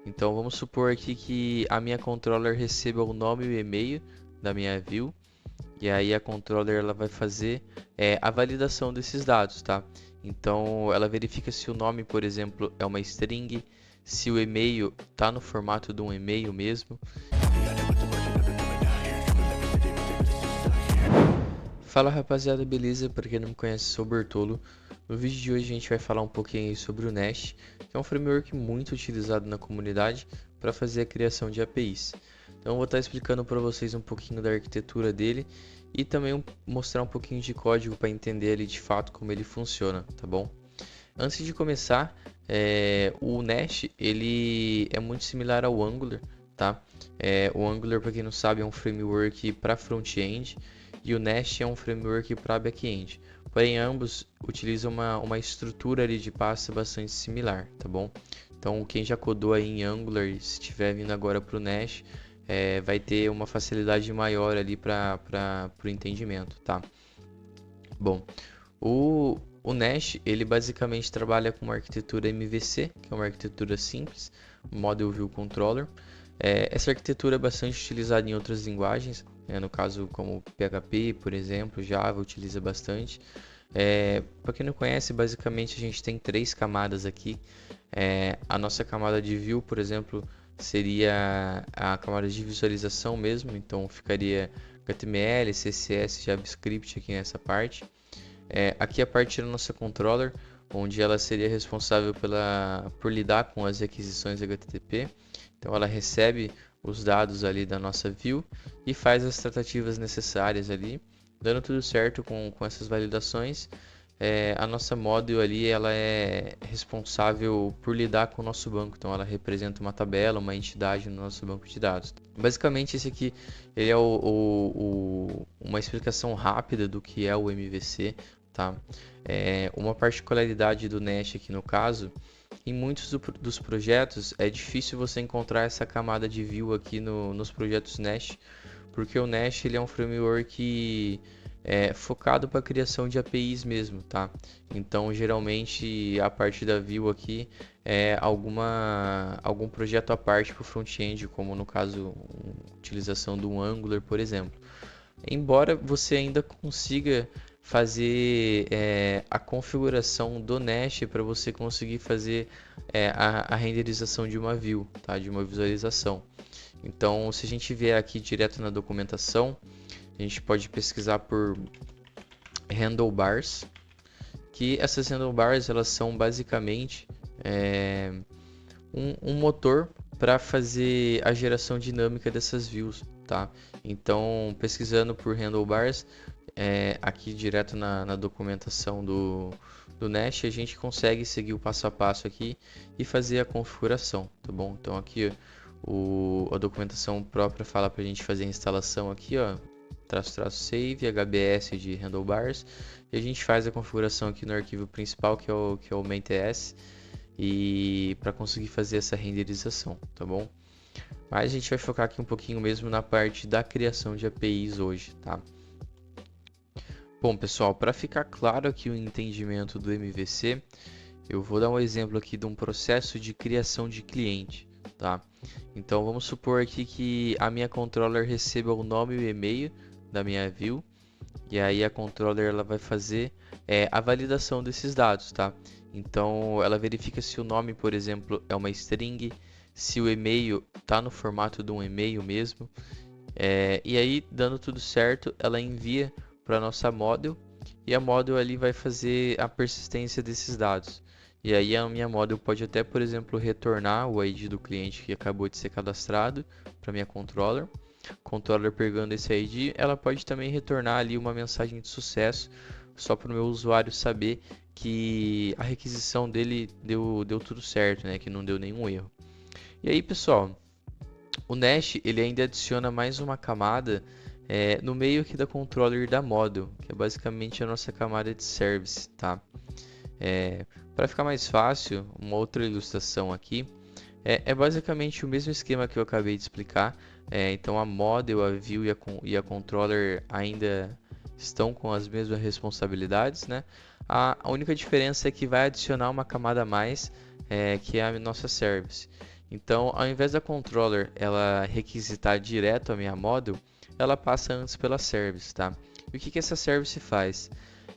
Então vamos supor aqui que a minha controller receba o nome e o e-mail da minha view. E aí a controller ela vai fazer a validação desses dados, tá? Então ela verifica se o nome, por exemplo, é uma string, se o e-mail está no formato de um e-mail mesmo. Fala rapaziada, beleza? Para quem não me conhece, sou o Bertolo. No vídeo de hoje a gente vai falar um pouquinho aí sobre o Nest, que é um framework muito utilizado na comunidade para fazer a criação de APIs. Então eu vou estar explicando para vocês um pouquinho da arquitetura dele e também mostrar um pouquinho de código para entender ali de fato como ele funciona, tá bom? Antes de começar, o Nest ele é muito similar ao Angular, tá? O Angular, para quem não sabe, é um framework para front-end e o Nest é um framework para back-end. Porém, ambos utilizam uma estrutura ali de pasta bastante similar, tá bom? Então, quem já codou aí em Angular e se estiver vindo agora para o Nest, vai ter uma facilidade maior ali para o entendimento, tá? Bom, o Nest ele basicamente trabalha com uma arquitetura MVC, que é uma arquitetura simples, Model View Controller. Essa arquitetura é bastante utilizada em outras linguagens, no caso como PHP, por exemplo, Java utiliza bastante. Para quem não conhece, basicamente a gente tem três camadas aqui. A nossa camada de view, por exemplo, seria a camada de visualização mesmo, então ficaria HTML, CSS, JavaScript aqui nessa parte. Aqui a parte da nossa controller, onde ela seria responsável por lidar com as requisições HTTP. Então ela recebe os dados ali da nossa view e faz as tratativas necessárias ali. Dando tudo certo com essas validações, a nossa model ali ela é responsável por lidar com o nosso banco. Então ela representa uma tabela, uma entidade no nosso banco de dados. Basicamente esse aqui ele é uma explicação rápida do que é o MVC. Tá? Uma particularidade do Nest aqui no caso, em muitos dos projetos é difícil você encontrar essa camada de view aqui nos projetos Nest, porque o Nest ele é um framework focado para a criação de APIs mesmo, tá? Então geralmente a parte da view aqui é algum projeto à parte para o front-end, como no caso utilização do Angular, por exemplo. Embora você ainda consiga fazer a configuração do Nest para você conseguir fazer a renderização de uma view, tá? De uma visualização. Então, se a gente vier aqui direto na documentação, a gente pode pesquisar por handlebars, que essas handlebars elas são basicamente um motor para fazer a geração dinâmica dessas views, tá? Então, pesquisando por handlebars, aqui direto na documentação do Nest, a gente consegue seguir o passo a passo aqui e fazer a configuração, tá bom? Então aqui a documentação própria fala para a gente fazer a instalação aqui, ó, --save, HBS de handlebars, e a gente faz a configuração aqui no arquivo principal, que é o main.ts, e para conseguir fazer essa renderização, tá bom? Mas a gente vai focar aqui um pouquinho mesmo na parte da criação de APIs hoje, tá? Bom, pessoal, para ficar claro aqui o entendimento do MVC, eu vou dar um exemplo aqui de um processo de criação de cliente, tá? Então, vamos supor aqui que a minha controller receba o nome e o e-mail da minha view, e aí a controller ela vai fazer a validação desses dados, tá? Então, ela verifica se o nome, por exemplo, é uma string, se o e-mail está no formato de um e-mail mesmo, e aí, dando tudo certo, ela envia para a nossa model e a model ali vai fazer a persistência desses dados. E aí a minha model pode até, por exemplo, retornar o ID do cliente que acabou de ser cadastrado para minha controller. Controller pegando esse ID, ela pode também retornar ali uma mensagem de sucesso, só para o meu usuário saber que a requisição dele deu tudo certo, né? Que não deu nenhum erro. E aí, pessoal, o Nest ele ainda adiciona mais uma camada no meio aqui da controller da model, que é basicamente a nossa camada de service, tá? Para ficar mais fácil, uma outra ilustração aqui é basicamente o mesmo esquema que eu acabei de explicar. Então a model, a view e a controller ainda estão com as mesmas responsabilidades, né? A única diferença é que vai adicionar uma camada a mais, que é a nossa service. Então, ao invés da controller ela requisitar direto a minha model, ela passa antes pela service, tá? E o que que essa service faz?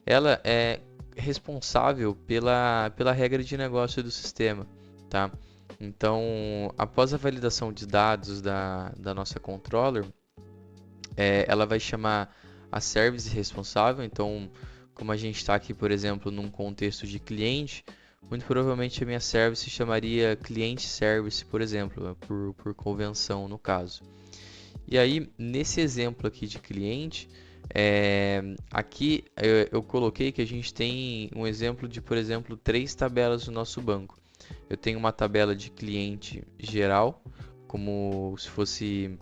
Ela é responsável pela regra de negócio do sistema, tá? Então, após a validação de dados da nossa controller, ela vai chamar a service responsável. Então, como a gente está aqui, por exemplo, num contexto de cliente, muito provavelmente a minha service chamaria cliente service, por exemplo, por convenção no caso. E aí, nesse exemplo aqui de cliente, aqui eu coloquei que a gente tem um exemplo de, por exemplo, 3 tabelas no nosso banco. Eu tenho uma tabela de cliente geral, como se fosse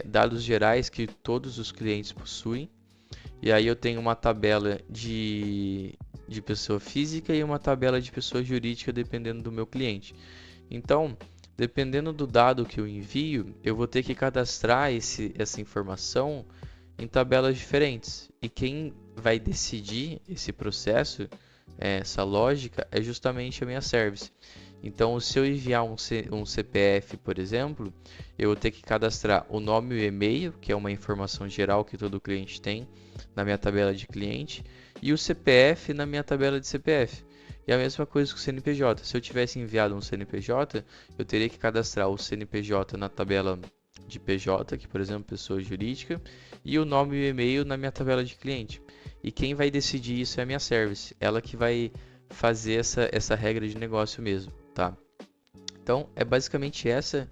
dados gerais que todos os clientes possuem. E aí eu tenho uma tabela de pessoa física e uma tabela de pessoa jurídica, dependendo do meu cliente. Então, dependendo do dado que eu envio, eu vou ter que cadastrar essa informação em tabelas diferentes. E quem vai decidir esse processo, essa lógica, é justamente a minha service. Então, se eu enviar um CPF, por exemplo, eu vou ter que cadastrar o nome e o e-mail, que é uma informação geral que todo cliente tem, na minha tabela de cliente, e o CPF na minha tabela de CPF. E a mesma coisa com o CNPJ. Se eu tivesse enviado um CNPJ, eu teria que cadastrar o CNPJ na tabela de PJ, que por exemplo, pessoa jurídica, e o nome e o e-mail na minha tabela de cliente. E quem vai decidir isso é a minha service, ela que vai fazer essa regra de negócio mesmo, tá? Então, é basicamente essa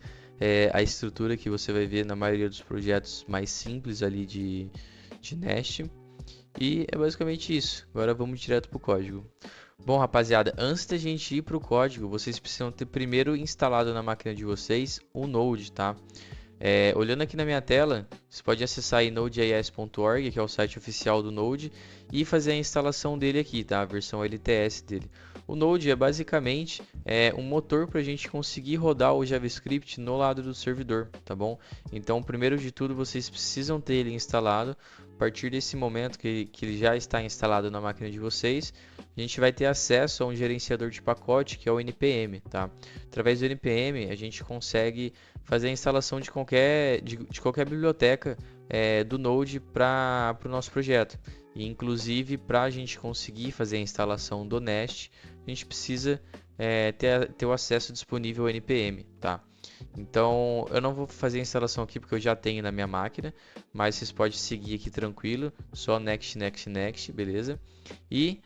a estrutura que você vai ver na maioria dos projetos mais simples ali de Nest. E é basicamente isso. Agora vamos direto para o código. Bom, rapaziada, antes da gente ir para o código, vocês precisam ter primeiro instalado na máquina de vocês o Node, tá? Olhando aqui na minha tela, você pode acessar aí node.js.org, que é o site oficial do Node, e fazer a instalação dele aqui, tá? A versão LTS dele. O Node é basicamente um motor para a gente conseguir rodar o JavaScript no lado do servidor, tá bom? Então, primeiro de tudo, vocês precisam ter ele instalado. A partir desse momento que ele já está instalado na máquina de vocês, a gente vai ter acesso a um gerenciador de pacote, que é o NPM, tá? Através do NPM, a gente consegue fazer a instalação de qualquer biblioteca do Node para o nosso projeto. E, inclusive, para a gente conseguir fazer a instalação do Nest, a gente precisa ter o acesso disponível ao NPM, tá? Então, eu não vou fazer a instalação aqui porque eu já tenho na minha máquina, mas vocês podem seguir aqui tranquilo, só next, next, next, beleza? E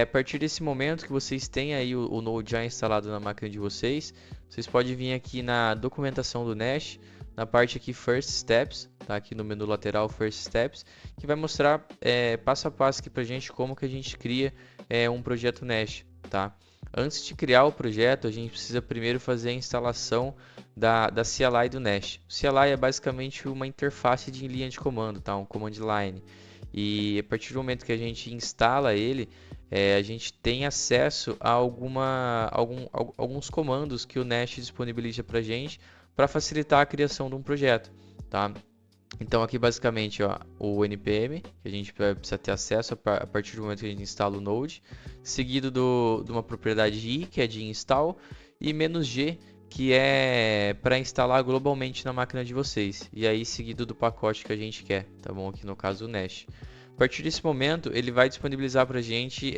a partir desse momento que vocês têm aí o Node já instalado na máquina de vocês, vocês podem vir aqui na documentação do Nest, na parte aqui First Steps, tá? Aqui no menu lateral First Steps, que vai mostrar passo a passo aqui pra gente como que a gente cria um projeto Nest, tá? Antes de criar o projeto, a gente precisa primeiro fazer a instalação da CLI do Nest. O CLI é basicamente uma interface de linha de comando, tá? Um command line. E a partir do momento que a gente instala ele, a gente tem acesso a alguns comandos que o Nest disponibiliza para a gente para facilitar a criação de um projeto, tá? Então aqui basicamente ó, o NPM, que a gente precisa ter acesso a partir do momento que a gente instala o Node, seguido de uma propriedade i, que é de install, e "-g", que é para instalar globalmente na máquina de vocês, e aí seguido do pacote que a gente quer, tá bom? Aqui no caso o Nest. A partir desse momento ele vai disponibilizar para a gente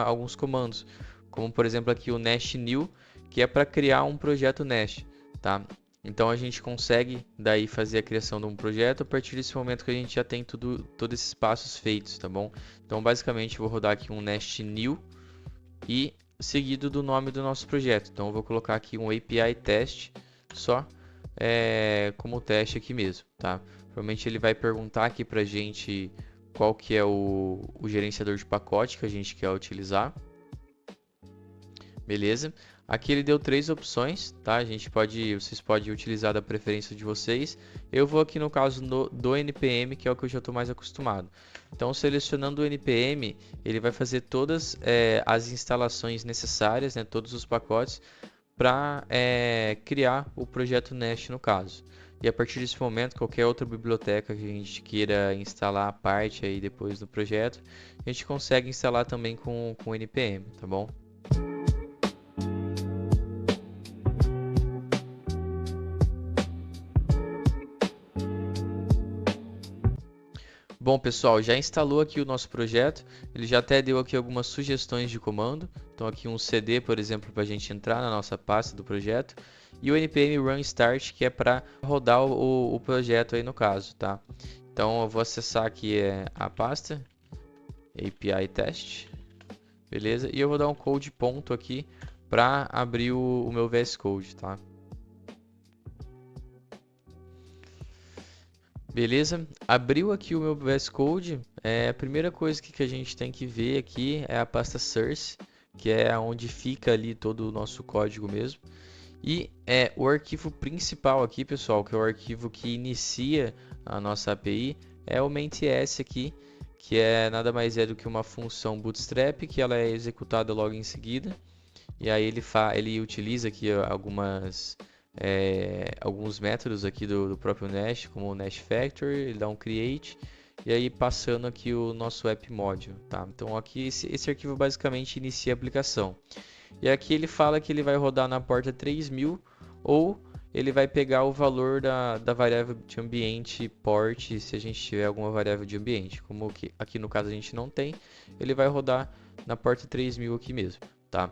alguns comandos, como por exemplo aqui o Nest New, que é para criar um projeto Nest, tá? Então a gente consegue daí fazer a criação de um projeto a partir desse momento que a gente já tem todos esses passos feitos, tá bom? Então basicamente eu vou rodar aqui um Nest New e seguido do nome do nosso projeto. Então eu vou colocar aqui um API test só como teste aqui mesmo, tá? Provavelmente ele vai perguntar aqui pra gente qual que é o gerenciador de pacote que a gente quer utilizar. Beleza? Aqui ele deu 3 opções, tá? Vocês podem utilizar da preferência de vocês. Eu vou aqui no caso do NPM, que é o que eu já estou mais acostumado. Então, selecionando o NPM, ele vai fazer todas as instalações necessárias, né? Todos os pacotes, para criar o projeto Nest no caso. E a partir desse momento, qualquer outra biblioteca que a gente queira instalar a parte aí depois do projeto, a gente consegue instalar também com o NPM, tá bom? Bom, pessoal, já instalou aqui o nosso projeto, ele já até deu aqui algumas sugestões de comando. Então aqui um CD, por exemplo, para a gente entrar na nossa pasta do projeto, e o npm run start, que é para rodar o projeto aí no caso, tá? Então eu vou acessar aqui a pasta API test, beleza? E eu vou dar um code ponto aqui para abrir o meu VS Code, tá? Beleza? Abriu aqui o meu VS Code. A primeira coisa que a gente tem que ver aqui é a pasta source, que é onde fica ali todo o nosso código mesmo. E o arquivo principal aqui, pessoal, que é o arquivo que inicia a nossa API, é o main.ts aqui, que é nada mais do que uma função bootstrap, que ela é executada logo em seguida. E aí ele utiliza aqui alguns métodos aqui do próprio Nest, como o Nest Factory, ele dá um create, e aí passando aqui o nosso app module, tá? Então aqui esse arquivo basicamente inicia a aplicação. E aqui ele fala que ele vai rodar na porta 3000 ou ele vai pegar o valor da variável de ambiente port, se a gente tiver alguma variável de ambiente. Como aqui no caso a gente não tem, ele vai rodar na porta 3000 aqui mesmo, tá?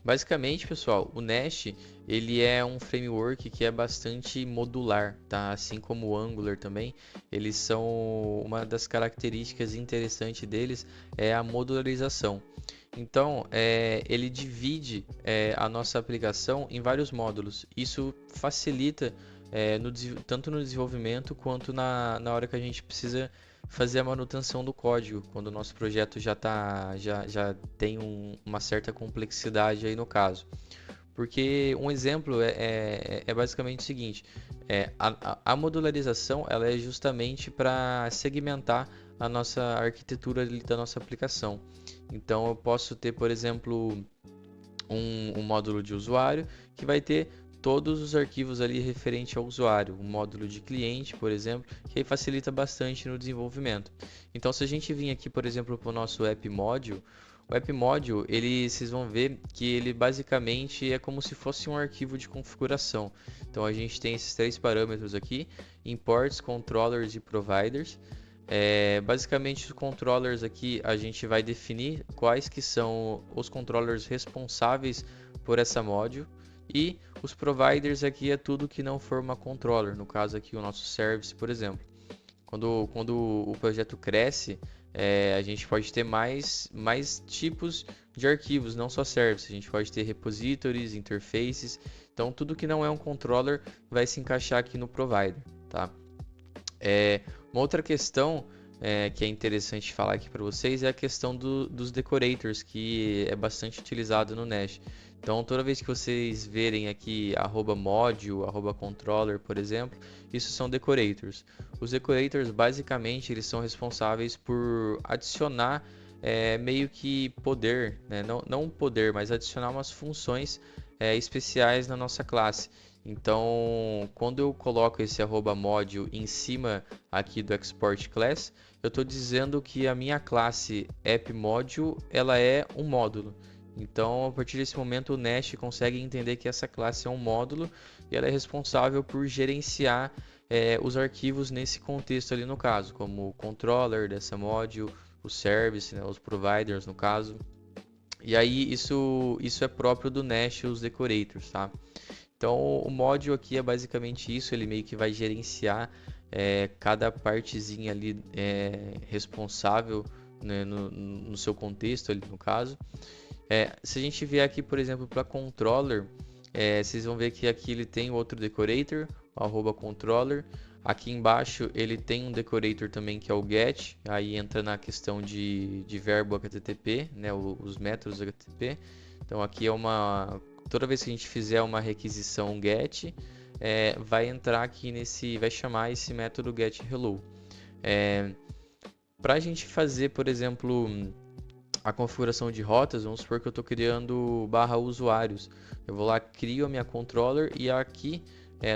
Basicamente, pessoal, o Nest ele é um framework que é bastante modular, tá? Assim como o Angular também, eles são uma das características interessantes deles é a modularização. Então, ele divide a nossa aplicação em vários módulos. Isso facilita tanto no desenvolvimento quanto na hora que a gente precisa fazer a manutenção do código, quando o nosso projeto já tem uma certa complexidade aí no caso. Porque um exemplo é basicamente o seguinte, a modularização ela é justamente para segmentar a nossa arquitetura da nossa aplicação. Então eu posso ter, por exemplo, um módulo de usuário que vai ter todos os arquivos ali referente ao usuário, um módulo de cliente, por exemplo, que aí facilita bastante no desenvolvimento. Então, se a gente vir aqui, por exemplo, para o nosso app module, o app module, vocês vão ver que ele basicamente é como se fosse um arquivo de configuração. Então, a gente tem esses três parâmetros aqui: imports, controllers e providers. Basicamente os controllers aqui a gente vai definir quais que são os controllers responsáveis por essa module, e os providers aqui é tudo que não for uma controller, no caso aqui o nosso service, por exemplo. Quando o projeto cresce, a gente pode ter mais tipos de arquivos, não só service, a gente pode ter repositories, interfaces, então tudo que não é um controller vai se encaixar aqui no provider, tá? Uma outra questão que é interessante falar aqui para vocês é a questão dos decorators, que é bastante utilizado no Nest. Então, toda vez que vocês verem aqui @module, @controller, por exemplo, isso são decorators. Os decorators, basicamente, eles são responsáveis por adicionar meio que poder, né? Não poder, mas adicionar umas funções especiais na nossa classe. Então, quando eu coloco esse @module em cima aqui do export class, eu estou dizendo que a minha classe app_module ela é um módulo. Então, a partir desse momento, o Nest consegue entender que essa classe é um módulo e ela é responsável por gerenciar os arquivos nesse contexto ali no caso, como o controller dessa module, o service, né, os providers no caso. E aí isso é próprio do Nest, os decorators, tá? Então o módulo aqui é basicamente isso, ele meio que vai gerenciar cada partezinha ali responsável, né, no seu contexto ali no caso. Se a gente vier aqui, por exemplo, para controller, vocês vão ver que aqui ele tem outro decorator, o @controller. Aqui embaixo ele tem um decorator também que é o get, aí entra na questão de verbo HTTP, né, os métodos HTTP. Então aqui toda vez que a gente fizer uma requisição get, vai entrar aqui vai chamar esse método getHello. Para a gente fazer, por exemplo, a configuração de rotas, vamos supor que eu estou criando /usuários. Eu vou lá, crio a minha controller e aqui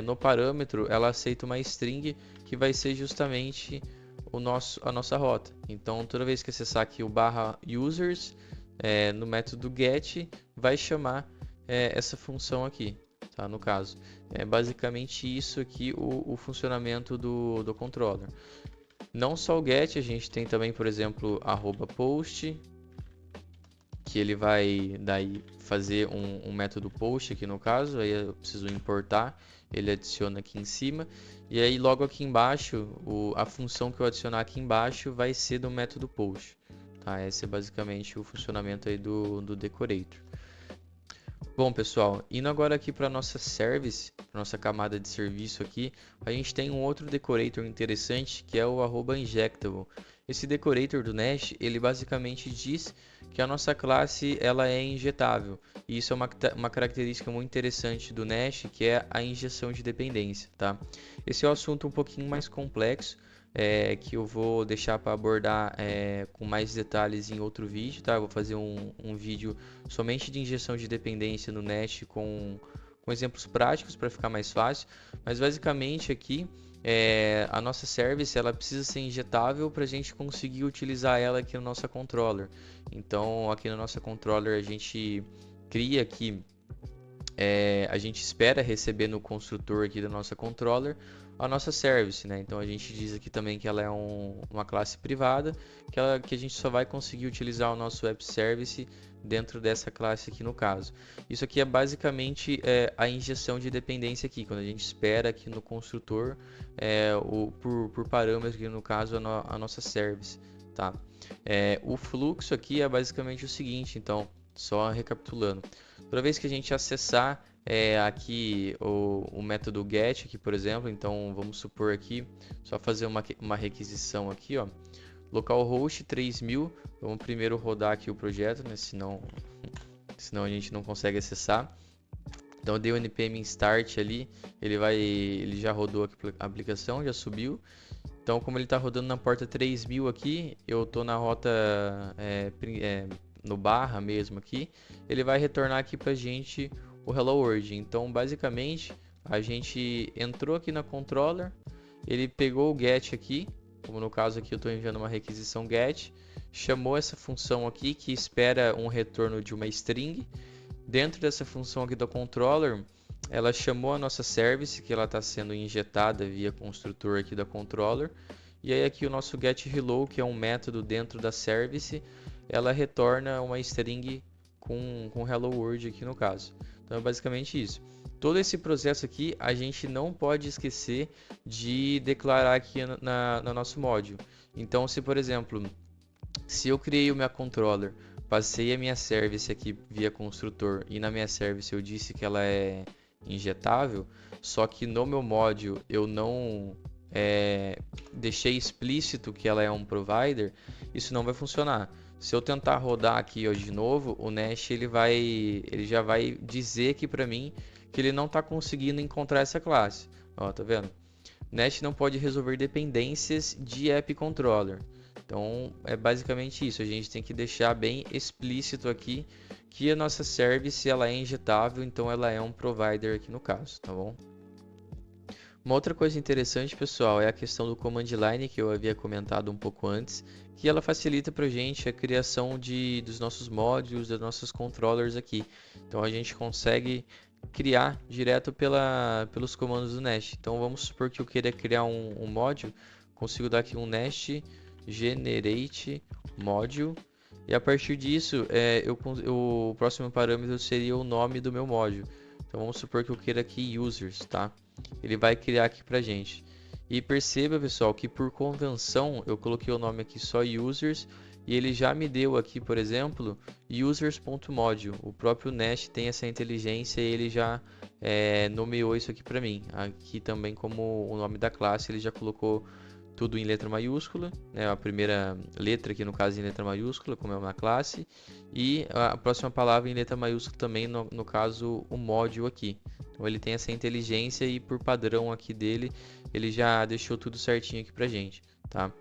no parâmetro ela aceita uma string que vai ser justamente a nossa rota. Então toda vez que acessar aqui o /users no método get, vai chamar essa função aqui, tá? No caso, é basicamente isso aqui o funcionamento do controller. Não só o get, a gente tem também, por exemplo, @post, que ele vai daí fazer um método post aqui no caso, aí eu preciso importar, ele adiciona aqui em cima, e aí logo aqui embaixo, a função que eu adicionar aqui embaixo vai ser do método post, tá? Esse é basicamente o funcionamento aí do decorator. Bom, pessoal, indo agora aqui para nossa service, nossa camada de serviço aqui, a gente tem um outro decorator interessante que é o @injectable. Esse decorator do Nest, ele basicamente diz que a nossa classe ela é injetável. E isso é uma característica muito interessante do Nest, que é a injeção de dependência, tá? Esse é um assunto um pouquinho mais complexo, que eu vou deixar para abordar com mais detalhes em outro vídeo, tá? Eu vou fazer um vídeo somente de injeção de dependência no Nest com exemplos práticos para ficar mais fácil, mas basicamente aqui a nossa service ela precisa ser injetável para a gente conseguir utilizar ela aqui no nosso controller. Então aqui no nosso controller a gente cria aqui, a gente espera receber no construtor aqui da nossa controller a nossa service, né? Então a gente diz aqui também que ela é uma classe privada, que a gente só vai conseguir utilizar o nosso web service dentro dessa classe aqui no caso. Isso aqui é basicamente a injeção de dependência aqui, quando a gente espera aqui no construtor por parâmetros aqui no caso a nossa service, tá? O fluxo aqui é basicamente o seguinte, então só recapitulando. Toda vez que a gente acessar aqui o método get aqui, por exemplo, então vamos supor aqui, só fazer uma requisição aqui, ó, localhost 3000, vamos primeiro rodar aqui o projeto, né, senão a gente não consegue acessar. Então eu dei o npm start ali, ele já rodou a aplicação, já subiu. Então como ele está rodando na porta 3000 aqui, eu estou na rota no barra mesmo aqui, ele vai retornar aqui pra gente o Hello World. Então basicamente a gente entrou aqui na controller, ele pegou o get aqui, como no caso aqui eu estou enviando uma requisição get, chamou essa função aqui que espera um retorno de uma string. Dentro dessa função aqui do controller, ela chamou a nossa service, que ela está sendo injetada via construtor aqui da controller. E aí aqui o nosso getHello, que é um método dentro da service, ela retorna uma string com Hello World aqui no caso. Então é basicamente isso. Todo esse processo aqui a gente não pode esquecer de declarar aqui no nosso módulo. Então se por exemplo, se eu criei o meu controller, passei a minha service aqui via construtor e na minha service eu disse que ela é injetável, só que no meu módulo eu não deixei explícito que ela é um provider, isso não vai funcionar. Se eu tentar rodar aqui hoje de novo, o Nest ele já vai dizer aqui para mim que ele não está conseguindo encontrar essa classe. Ó, tá vendo? Nest não pode resolver dependências de app controller. Então é basicamente isso, a gente tem que deixar bem explícito aqui que a nossa service ela é injetável, então ela é um provider aqui no caso, tá bom? Uma outra coisa interessante, pessoal, é a questão do command line que eu havia comentado um pouco antes, que ela facilita para a gente a criação dos nossos módulos, dos nossos controllers aqui. Então a gente consegue criar direto pelos comandos do Nest. Então vamos supor que eu queira criar um módulo, consigo dar aqui um Nest generate module e a partir disso o próximo parâmetro seria o nome do meu módulo. Então vamos supor que eu queira aqui users, tá? Ele vai criar aqui pra gente. E perceba, pessoal, que por convenção eu coloquei o nome aqui só users e ele já me deu aqui, por exemplo, users.module. O próprio Nest tem essa inteligência e ele já nomeou isso aqui para mim. Aqui também como o nome da classe ele já colocou tudo em letra maiúscula, né? A primeira letra aqui no caso em letra maiúscula, como é uma classe, e a próxima palavra em letra maiúscula também, no caso o módulo aqui. Então ele tem essa inteligência e por padrão aqui dele, ele já deixou tudo certinho aqui pra gente, tá?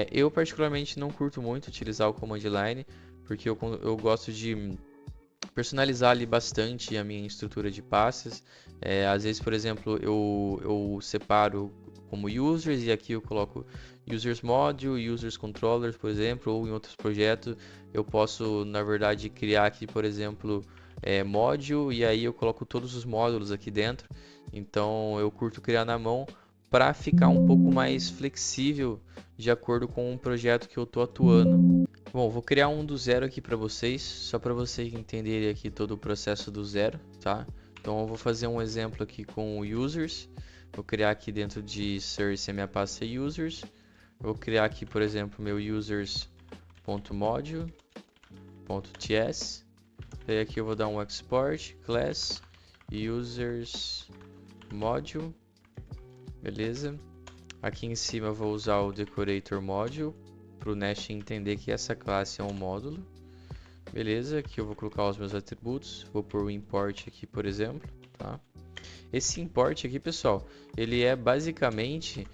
Eu particularmente não curto muito utilizar o command line, porque eu gosto de personalizar ali bastante a minha estrutura de pastas. Às vezes, por exemplo, eu separo como users e aqui eu coloco users module, users controllers, por exemplo, ou em outros projetos eu posso, na verdade, criar aqui, por exemplo, module e aí eu coloco todos os módulos aqui dentro. Então eu curto criar na mão, para ficar um pouco mais flexível de acordo com o projeto que eu estou atuando. Bom, vou criar um do zero aqui para vocês, só para vocês entenderem aqui todo o processo do zero, tá? Então eu vou fazer um exemplo aqui com o users. Vou criar aqui dentro de source a minha pasta users. Vou criar aqui, por exemplo, meu users.module.ts. Daí aqui eu vou dar um export class users module, beleza? Aqui em cima eu vou usar o decorator module para o Nest entender que essa classe é um módulo, beleza? Aqui eu vou colocar os meus atributos, vou pôr o import aqui, por exemplo, tá? Esse import aqui, pessoal, ele é basicamente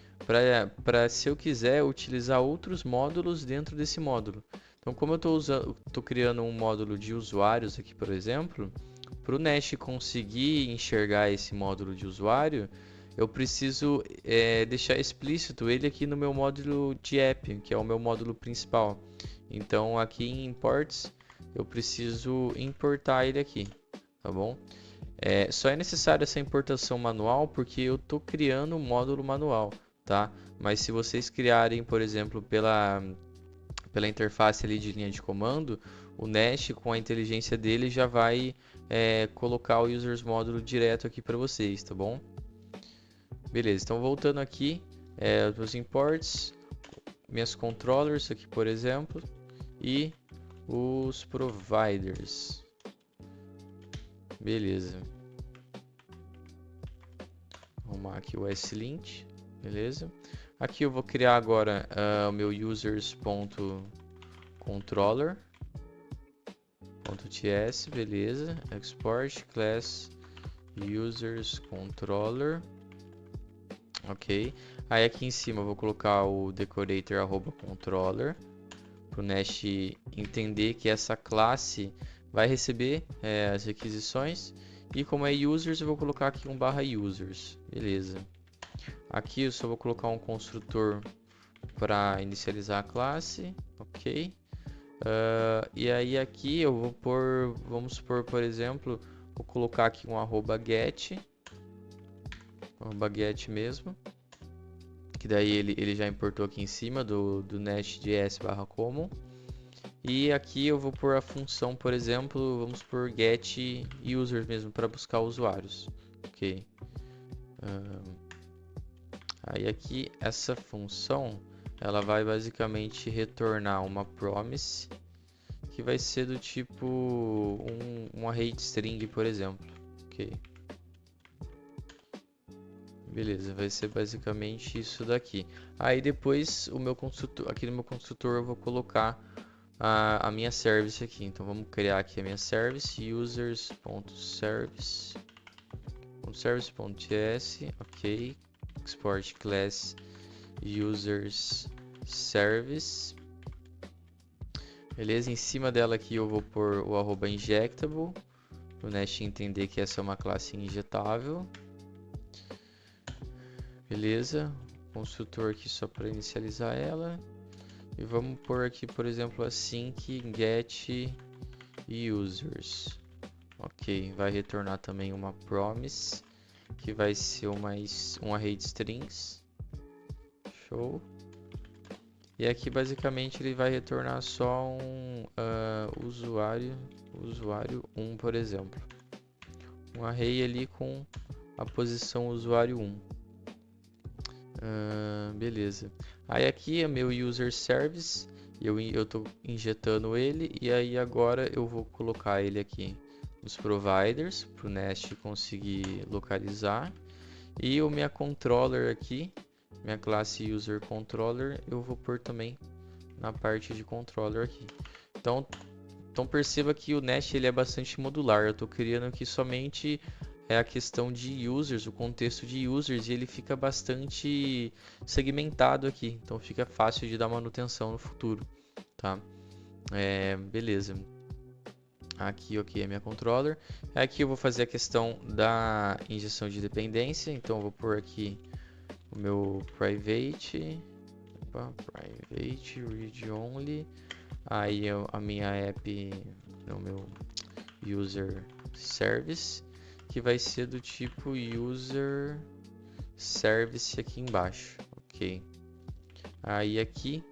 para se eu quiser utilizar outros módulos dentro desse módulo. Então, como eu estou criando um módulo de usuários aqui, por exemplo, para o Nest conseguir enxergar esse módulo de usuário, eu preciso deixar explícito ele aqui no meu módulo de app, que é o meu módulo principal. Então, aqui em imports, eu preciso importar ele aqui, tá bom? Só é necessário essa importação manual porque eu estou criando um módulo manual, tá? Mas se vocês criarem, por exemplo, pela interface ali de linha de comando, o Nest com a inteligência dele já vai colocar o users módulo direto aqui para vocês, tá bom? Beleza, então voltando aqui, os meus imports, minhas controllers aqui, por exemplo, e os providers. Beleza. Vou arrumar aqui o slint, beleza? Aqui eu vou criar agora o meu users.controller.ts, beleza? Export class usersController, ok? Aí aqui em cima eu vou colocar o decorator@controller para o Nest entender que essa classe vai receber as requisições. E como é users, eu vou colocar aqui um /users, beleza? Aqui eu só vou colocar um construtor para inicializar a classe, ok? E aí aqui eu vou pôr, vamos supor, por exemplo, vou colocar aqui um @get mesmo, que daí ele já importou aqui em cima do nest.js/common. E aqui eu vou pôr a função, por exemplo, vamos por get users mesmo para buscar usuários, ok? Aí aqui essa função ela vai basicamente retornar uma promise que vai ser do tipo um array de string, por exemplo, ok? Beleza, vai ser basicamente isso daqui. Aí depois o meu construtor, aqui no meu construtor eu vou colocar a minha service aqui. Então vamos criar aqui a minha service, users.service.ts, ok, export class users service, beleza? Em cima dela aqui eu vou pôr o @injectable, para o Nest entender que essa é uma classe injetável, beleza? Construtor aqui só para inicializar ela. E vamos pôr aqui, por exemplo, assim que get users. Ok, vai retornar também uma promise, que vai ser um array de strings. Show. E aqui basicamente ele vai retornar só um usuário 1, por exemplo. Um array ali com a posição usuário 1. Beleza. Aí aqui é meu user service, eu estou injetando ele e aí agora eu vou colocar ele aqui nos providers para o Nest conseguir localizar. E o minha controller aqui, minha classe user controller, eu vou pôr também na parte de controller aqui. Então perceba que o Nest ele é bastante modular. Eu estou criando aqui somente a questão de users, o contexto de users, e ele fica bastante segmentado aqui, então fica fácil de dar manutenção no futuro, tá? Beleza. Aqui, ok, é minha controller. Aqui eu vou fazer a questão da injeção de dependência, então eu vou pôr aqui o meu private read only, aí a minha app, o meu user service, que vai ser do tipo service aqui embaixo, ok. Aí aqui,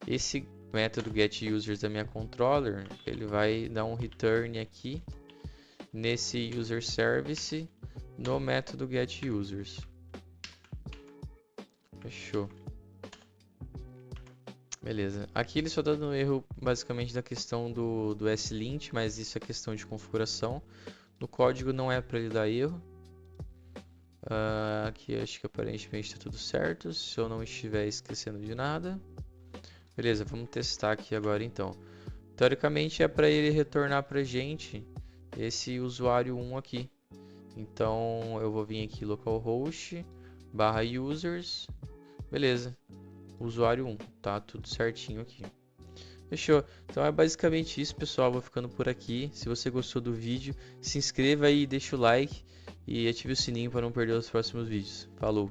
esse método getUsers da minha controller, ele vai dar um return aqui nesse user service no método getUsers. Fechou. Beleza. Aqui ele só está dando erro basicamente da questão do slint, mas isso é questão de configuração. No código não é para ele dar erro. Aqui acho que aparentemente está tudo certo, se eu não estiver esquecendo de nada. Beleza, vamos testar aqui agora então. Teoricamente é para ele retornar para a gente esse usuário 1 aqui. Então eu vou vir aqui localhost /users. Beleza, usuário 1, tá tudo certinho aqui. Fechou. Então é basicamente isso, pessoal. Vou ficando por aqui. Se você gostou do vídeo, se inscreva aí, deixa o like e ative o sininho para não perder os próximos vídeos. Falou!